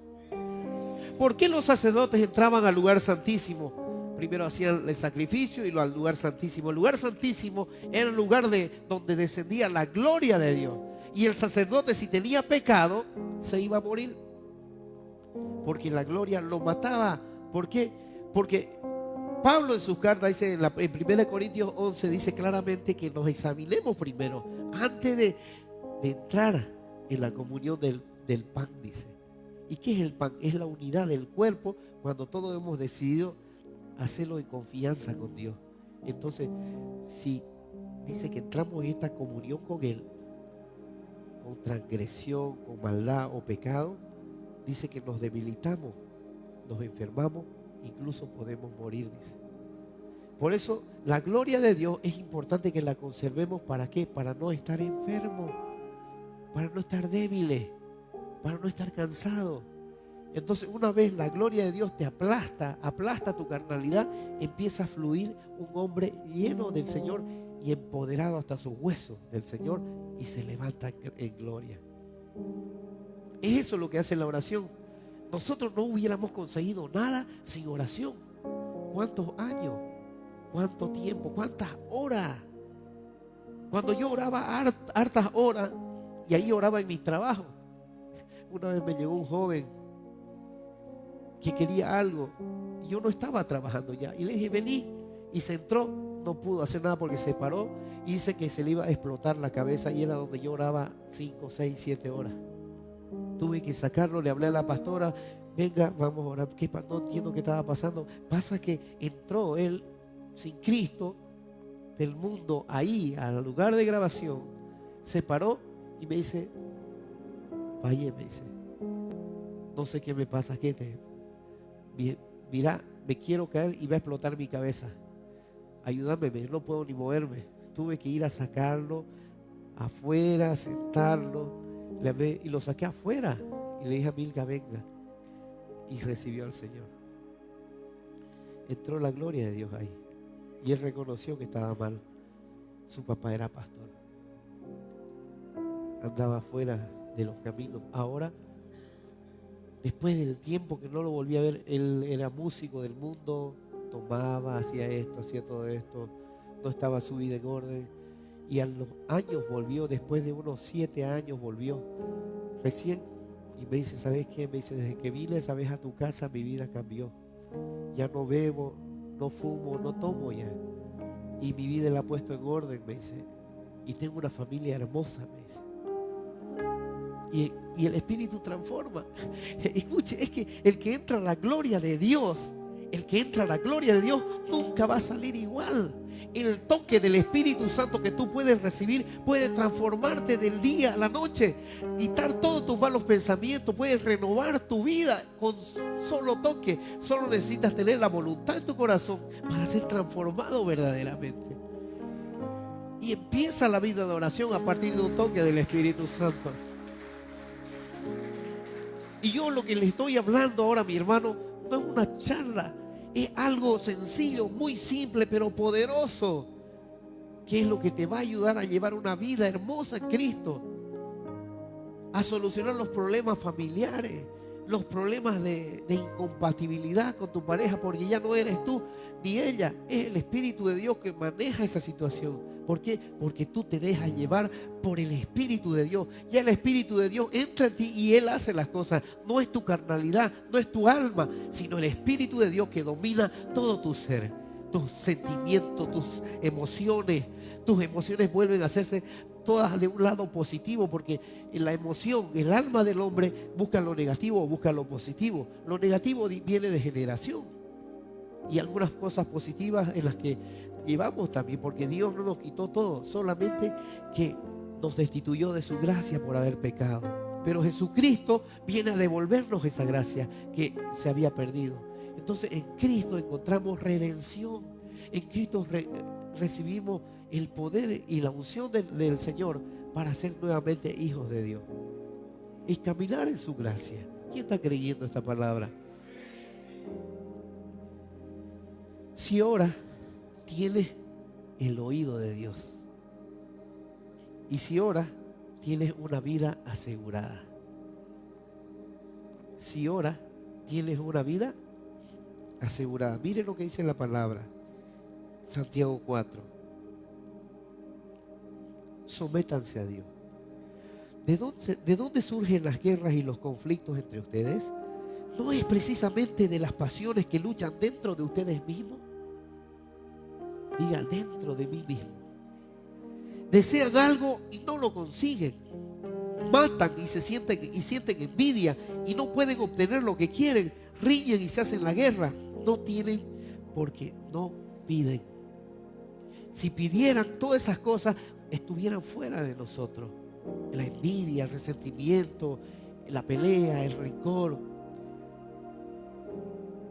¿Por qué los sacerdotes entraban al lugar santísimo? Primero hacían el sacrificio y luego al lugar santísimo. El lugar santísimo era el lugar donde descendía la gloria de Dios. Y el sacerdote, si tenía pecado, se iba a morir, porque la gloria lo mataba. ¿Por qué? Porque Pablo en sus cartas dice, en 1 Corintios 11, dice claramente que nos examinemos primero antes de entrar en la comunión del pan, dice. ¿Y qué es el pan? Es la unidad del cuerpo cuando todos hemos decidido hacerlo en confianza con Dios. Entonces, si dice que entramos en esta comunión con Él, con transgresión, con maldad o pecado, dice que nos debilitamos, nos enfermamos, incluso podemos morir, dice. Por eso la gloria de Dios es importante que la conservemos. ¿Para qué? Para no estar enfermos, para no estar débiles, para no estar cansados. Entonces, una vez la gloria de Dios te aplasta tu carnalidad, empieza a fluir un hombre lleno del Señor y empoderado hasta sus huesos del Señor, y se levanta en gloria. Es eso lo que hace la oración. Nosotros no hubiéramos conseguido nada sin oración. ¿Cuántos años? ¿Cuánto tiempo? ¿Cuántas horas? Cuando yo oraba hartas horas, y ahí oraba en mi trabajo. Una vez me llegó un joven que quería algo y yo no estaba trabajando ya, y le dije vení, y se entró. No pudo hacer nada porque se paró y dice que se le iba a explotar la cabeza, y era donde yo oraba 5, 6, 7 horas. Tuve que sacarlo, le hablé a la pastora, venga, vamos a orar. No entiendo qué estaba pasando. Pasa que entró él sin Cristo del mundo ahí al lugar de grabación, se paró y me dice, vaya, me dice, no sé qué me pasa, mira, me quiero caer y va a explotar mi cabeza, ayúdame, no puedo ni moverme. Tuve que ir a sacarlo afuera, sentarlo, le hablé y lo saqué afuera y le dije a Milka, venga, y recibió al Señor. Entró la gloria de Dios ahí y él reconoció que estaba mal. Su papá era pastor, andaba fuera de los caminos. Ahora, después del tiempo que no lo volví a ver, él era músico del mundo, tomaba, hacía esto, hacía todo esto, no estaba su vida en orden, y a los años volvió. Después de unos 7 años volvió recién, y me dice, ¿sabes qué? Me dice, desde que vine esa vez a tu casa mi vida cambió. Ya no bebo, no fumo, no tomo ya, y mi vida la ha puesto en orden, me dice, y tengo una familia hermosa, me dice. Y el Espíritu transforma. Escuche, es que el que entra a la gloria de Dios, nunca va a salir igual. El toque del Espíritu Santo que tú puedes recibir puede transformarte del día a la noche, quitar todos tus malos pensamientos, puedes renovar tu vida con solo toque. Solo necesitas tener la voluntad en tu corazón para ser transformado verdaderamente. Y empieza la vida de oración a partir de un toque del Espíritu Santo. Y yo lo que le estoy hablando ahora, mi hermano, no es una charla, es algo sencillo, muy simple, pero poderoso, que es lo que te va a ayudar a llevar una vida hermosa en Cristo, a solucionar los problemas familiares, los problemas de incompatibilidad con tu pareja, porque ya no eres tú ni ella, es el Espíritu de Dios que maneja esa situación. ¿Por qué? Porque tú te dejas llevar por el Espíritu de Dios. Ya el Espíritu de Dios entra en ti y Él hace las cosas. No es tu carnalidad, no es tu alma, sino el Espíritu de Dios que domina todo tu ser, tus sentimientos, tus emociones. Tus emociones vuelven a hacerse todas de un lado positivo, porque en la emoción, el alma del hombre busca lo negativo o busca lo positivo. Lo negativo viene de generación y algunas cosas positivas en las que llevamos también, porque Dios no nos quitó todo, solamente que nos destituyó de su gracia por haber pecado. Pero Jesucristo viene a devolvernos esa gracia que se había perdido. Entonces en Cristo encontramos redención, en Cristo recibimos el poder y la unción del Señor para ser nuevamente hijos de Dios y caminar en su gracia. ¿Quién está creyendo esta palabra? Si ora, tienes el oído de Dios, y si ora, tienes una vida asegurada. Si ora, tienes una vida asegurada. Miren lo que dice la palabra, Santiago 4. Sométanse a Dios. ¿De dónde surgen las guerras y los conflictos entre ustedes? ¿No es precisamente de las pasiones que luchan dentro de ustedes mismos? Diga, dentro de mí mismo. Desean algo y no lo consiguen. Matan y sienten envidia y no pueden obtener lo que quieren. Riñen y se hacen la guerra. No tienen porque no piden. Si pidieran todas esas cosas, estuvieran fuera de nosotros. La envidia, el resentimiento, la pelea, el rencor.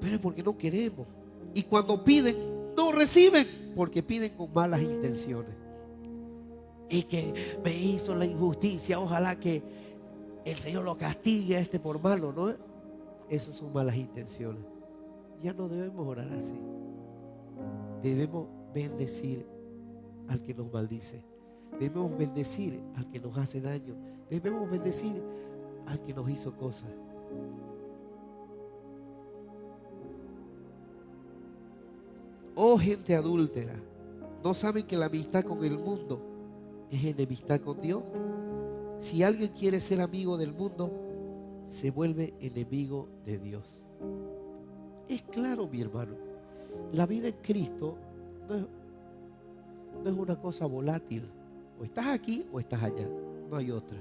Pero es porque no queremos. Y cuando piden, no reciben, porque piden con malas intenciones. Y que me hizo la injusticia, ojalá que el Señor lo castigue a este por malo, ¿no? Esas son malas intenciones. Ya no debemos orar así. Debemos bendecir al que nos maldice. Debemos bendecir al que nos hace daño. Debemos bendecir al que nos hizo cosas. Oh gente adúltera, ¿no saben que la amistad con el mundo es enemistad con Dios? Si alguien quiere ser amigo del mundo, se vuelve enemigo de Dios. Es claro, mi hermano, la vida en Cristo no es una cosa volátil. O estás aquí o estás allá, no hay otra.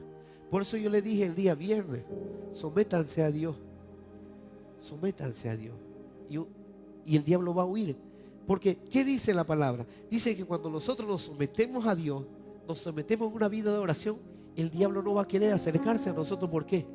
Por eso yo le dije el día viernes, sométanse a Dios. Sométanse a Dios. Y el diablo va a huir. Porque, ¿qué dice la palabra? Dice que cuando nosotros nos sometemos a Dios, nos sometemos a una vida de oración, el diablo no va a querer acercarse a nosotros. ¿Por qué?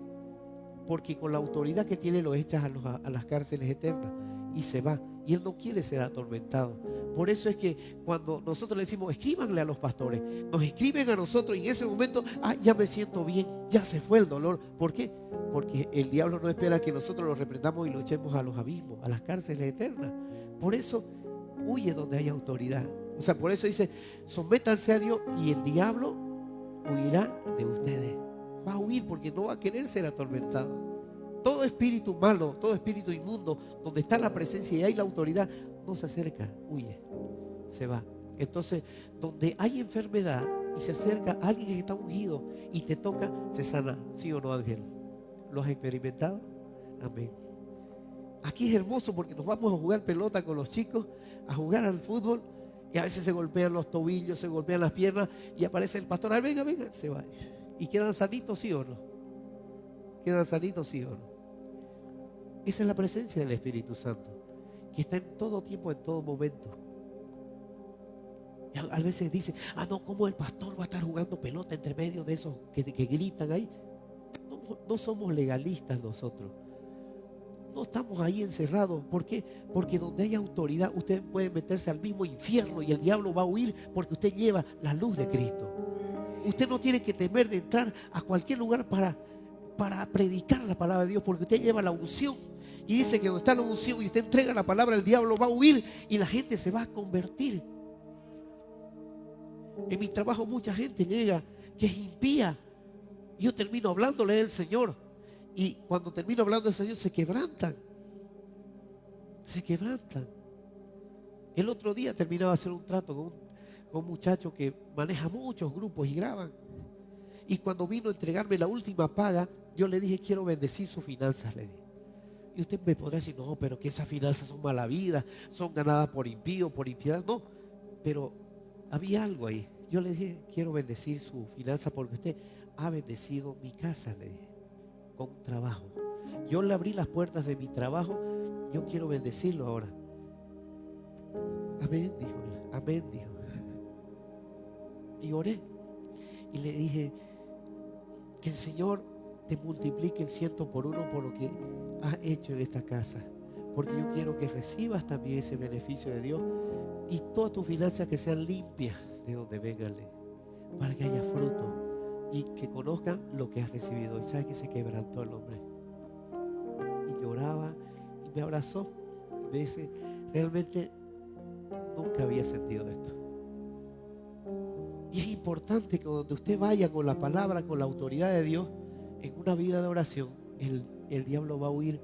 Porque con la autoridad que tiene lo echas a las cárceles eternas y se va. Y él no quiere ser atormentado. Por eso es que cuando nosotros le decimos, escríbanle a los pastores, nos escriben a nosotros y en ese momento, ya me siento bien, ya se fue el dolor. ¿Por qué? Porque el diablo no espera que nosotros lo reprendamos y lo echemos a los abismos, a las cárceles eternas. Por eso huye donde hay autoridad. O sea, por eso dice, sométanse a Dios y el diablo huirá de ustedes. Va a huir porque no va a querer ser atormentado. Todo espíritu malo, todo espíritu inmundo, donde está la presencia y hay la autoridad, no se acerca, huye, se va. Entonces, donde hay enfermedad y se acerca alguien que está ungido y te toca, se sana. ¿Sí o no, Ángel? ¿Lo has experimentado? Amén. Aquí es hermoso porque nos vamos a jugar pelota con los chicos, a jugar al fútbol, y a veces se golpean los tobillos, se golpean las piernas y aparece el pastor, venga, se va. ¿Y quedan sanitos, sí o no? ¿Quedan sanitos, sí o no? Esa es la presencia del Espíritu Santo, que está en todo tiempo, en todo momento. Y a veces dice, no, ¿cómo el pastor va a estar jugando pelota entre medio de esos que gritan ahí? No somos legalistas nosotros. no estamos ahí encerrados. ¿Por qué? Porque donde hay autoridad, usted puede meterse al mismo infierno y el diablo va a huir porque usted lleva la luz de Cristo. Usted no tiene que temer de entrar a cualquier lugar para predicar la palabra de Dios, porque usted lleva la unción. Y dice que donde está la unción y usted entrega la palabra, el diablo va a huir y la gente se va a convertir. En mi trabajo mucha gente llega que es impía. Yo termino hablándole del Señor. Y cuando termino hablando del Señor se quebrantan. Se quebrantan. El otro día terminaba de hacer un trato con un muchacho que maneja muchos grupos y graban. Y cuando vino a entregarme la última paga, yo le dije, quiero bendecir sus finanzas, le dije. Y usted me podrá decir, no, pero que esas finanzas son mala vida, son ganadas por impío, por impiedad. No, pero había algo ahí. Yo le dije, quiero bendecir su finanza porque usted ha bendecido mi casa, le dije, con un trabajo. Yo le abrí las puertas de mi trabajo, yo quiero bendecirlo ahora. Amén, dijo él, amén, dijo. Y oré y le dije, que el Señor te multiplique el 100 por 1 por lo que has hecho en esta casa, porque yo quiero que recibas también ese beneficio de Dios y todas tus finanzas que sean limpias de donde vengan, para que haya fruto y que conozcan lo que has recibido. Y sabe que se quebrantó el hombre y lloraba y me abrazó y me dice, realmente nunca había sentido esto. Y es importante que donde usted vaya con la palabra, con la autoridad de Dios, en una vida de oración, el diablo va a huir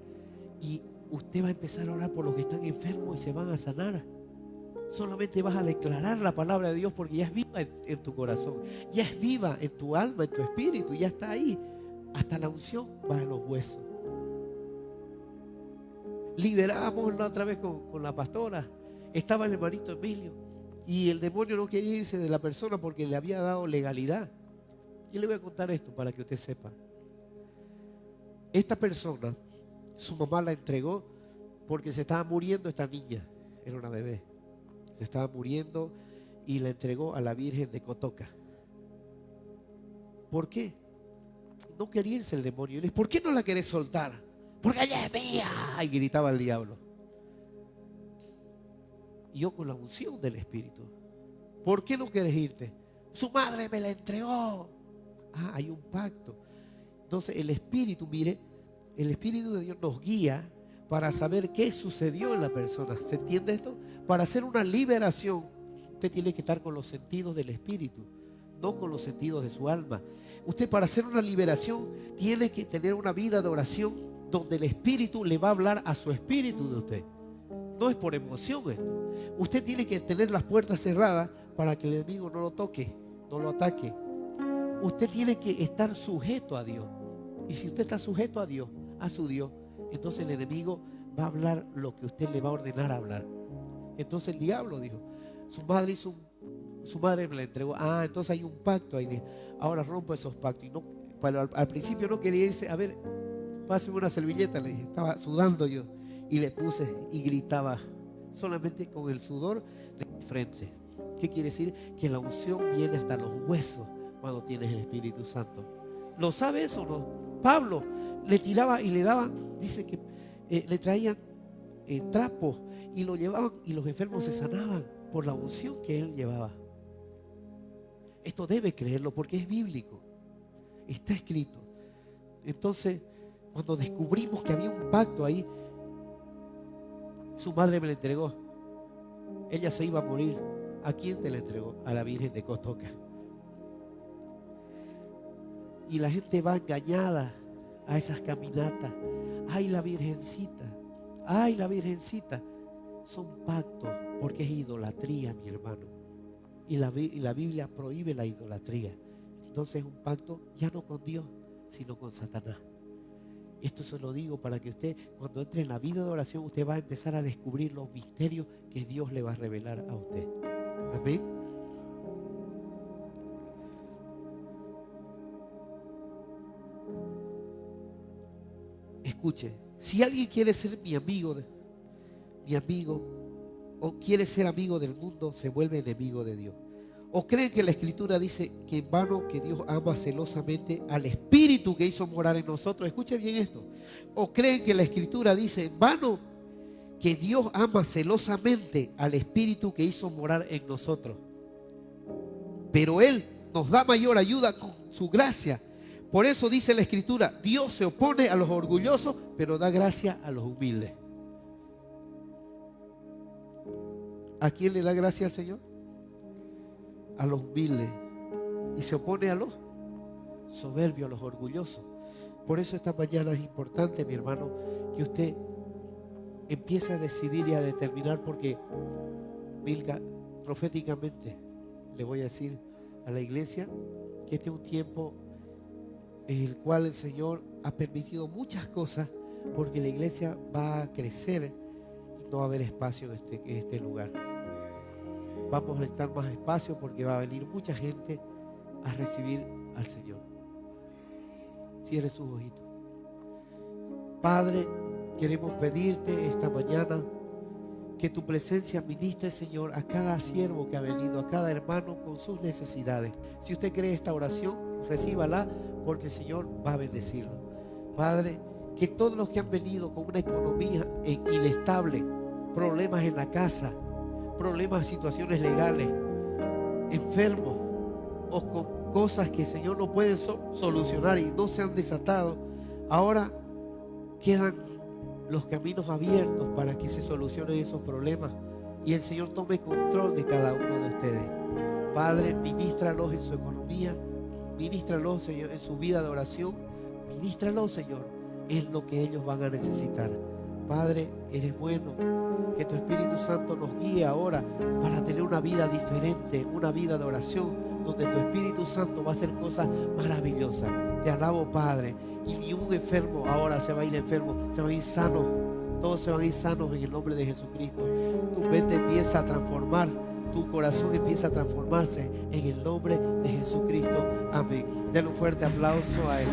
y usted va a empezar a orar por los que están enfermos y se van a sanar. Solamente vas a declarar la palabra de Dios porque ya es viva en tu corazón, ya es viva en tu alma, en tu espíritu, ya está ahí. Hasta la unción va en los huesos. Liberábamos la otra vez con la pastora. Estaba el hermanito Emilio y el demonio no quería irse de la persona porque le había dado legalidad. Yo le voy a contar esto para que usted sepa. Esta persona, su mamá la entregó porque se estaba muriendo esta niña, era una bebé, se estaba muriendo y la entregó a la Virgen de Cotoca. ¿Por qué? No quería irse el demonio. Y le dije, ¿por qué no la querés soltar? Porque ella es mía, y gritaba el diablo. Y yo con la unción del Espíritu, ¿por qué no quieres irte? Su madre me la entregó. Hay un pacto. Entonces el Espíritu, mire, el Espíritu de Dios nos guía para saber qué sucedió en la persona. ¿Se entiende esto? Para hacer una liberación, usted tiene que estar con los sentidos del Espíritu, no con los sentidos de su alma. Usted, para hacer una liberación, tiene que tener una vida de oración donde el Espíritu le va a hablar a su espíritu de usted. No es por emoción esto. Usted tiene que tener las puertas cerradas para que el enemigo no lo toque, no lo ataque. Usted tiene que estar sujeto a Dios. Y si usted está sujeto a Dios, a su Dios, entonces el enemigo va a hablar lo que usted le va a ordenar a hablar. Entonces el diablo dijo, su madre me la entregó. Entonces hay un pacto ahí. Ahora rompo esos pactos. Y no, al principio no quería irse. A ver, páseme una servilleta, le dije. Estaba sudando yo. Y le puse y gritaba solamente con el sudor de mi frente. ¿Qué quiere decir? Que la unción viene hasta los huesos cuando tienes el Espíritu Santo. ¿Lo sabe eso o no? Pablo le tiraba y le daban, dice que le traían trapos y lo llevaban y los enfermos se sanaban por la unción que él llevaba. Esto debe creerlo porque es bíblico, está escrito. Entonces, cuando descubrimos que había un pacto ahí, su madre me la entregó. Ella se iba a morir. ¿A quién te la entregó? A la Virgen de Cotoca. Y la gente va engañada a esas caminatas. Ay, la Virgencita. Ay, la Virgencita. Son pactos porque es idolatría, mi hermano. Y la Biblia prohíbe la idolatría. Entonces es un pacto ya no con Dios, sino con Satanás. Esto se lo digo para que usted, cuando entre en la vida de oración, usted va a empezar a descubrir los misterios que Dios le va a revelar a usted. Amén. Escuche, si alguien quiere ser mi amigo, o quiere ser amigo del mundo, se vuelve enemigo de Dios. ¿O creen que la Escritura dice que en vano que Dios ama celosamente al Espíritu que hizo morar en nosotros? Escuchen bien esto. ¿O creen que la Escritura dice en vano que Dios ama celosamente al Espíritu que hizo morar en nosotros? Pero Él nos da mayor ayuda con su gracia. Por eso dice la Escritura, Dios se opone a los orgullosos, pero da gracia a los humildes. ¿A quién le da gracia al Señor? A los humildes. Y se opone a los soberbios, a los orgullosos. Por eso esta mañana es importante, mi hermano, que usted empiece a decidir y a determinar, porque Milka, proféticamente le voy a decir a la iglesia que este es un tiempo en el cual el Señor ha permitido muchas cosas, porque la iglesia va a crecer y no va a haber espacio en este lugar. Vamos a necesitar más espacio porque va a venir mucha gente a recibir al Señor. Cierre sus ojitos. Padre, queremos pedirte esta mañana que tu presencia ministre, Señor, a cada siervo que ha venido, a cada hermano con sus necesidades. Si usted cree esta oración, recíbala, porque el Señor va a bendecirlo. Padre, que todos los que han venido con una economía inestable, problemas en la casa, problemas, situaciones legales, enfermos o con cosas que el Señor no puede solucionar y no se han desatado, ahora quedan los caminos abiertos para que se solucionen esos problemas y el Señor tome control de cada uno de ustedes. Padre, ministralos en su economía, ministralos, Señor, en su vida de oración, ministralos, Señor, en lo que ellos van a necesitar. Padre, eres bueno. Que tu Espíritu Santo nos guíe ahora para tener una vida diferente, una vida de oración, donde tu Espíritu Santo va a hacer cosas maravillosas. Te alabo, Padre. Y ni un enfermo ahora se va a ir enfermo, se va a ir sano. Todos se van a ir sanos en el nombre de Jesucristo. Tu mente empieza a transformar, tu corazón empieza a transformarse en el nombre de Jesucristo. Amén. Denle un fuerte aplauso a Él.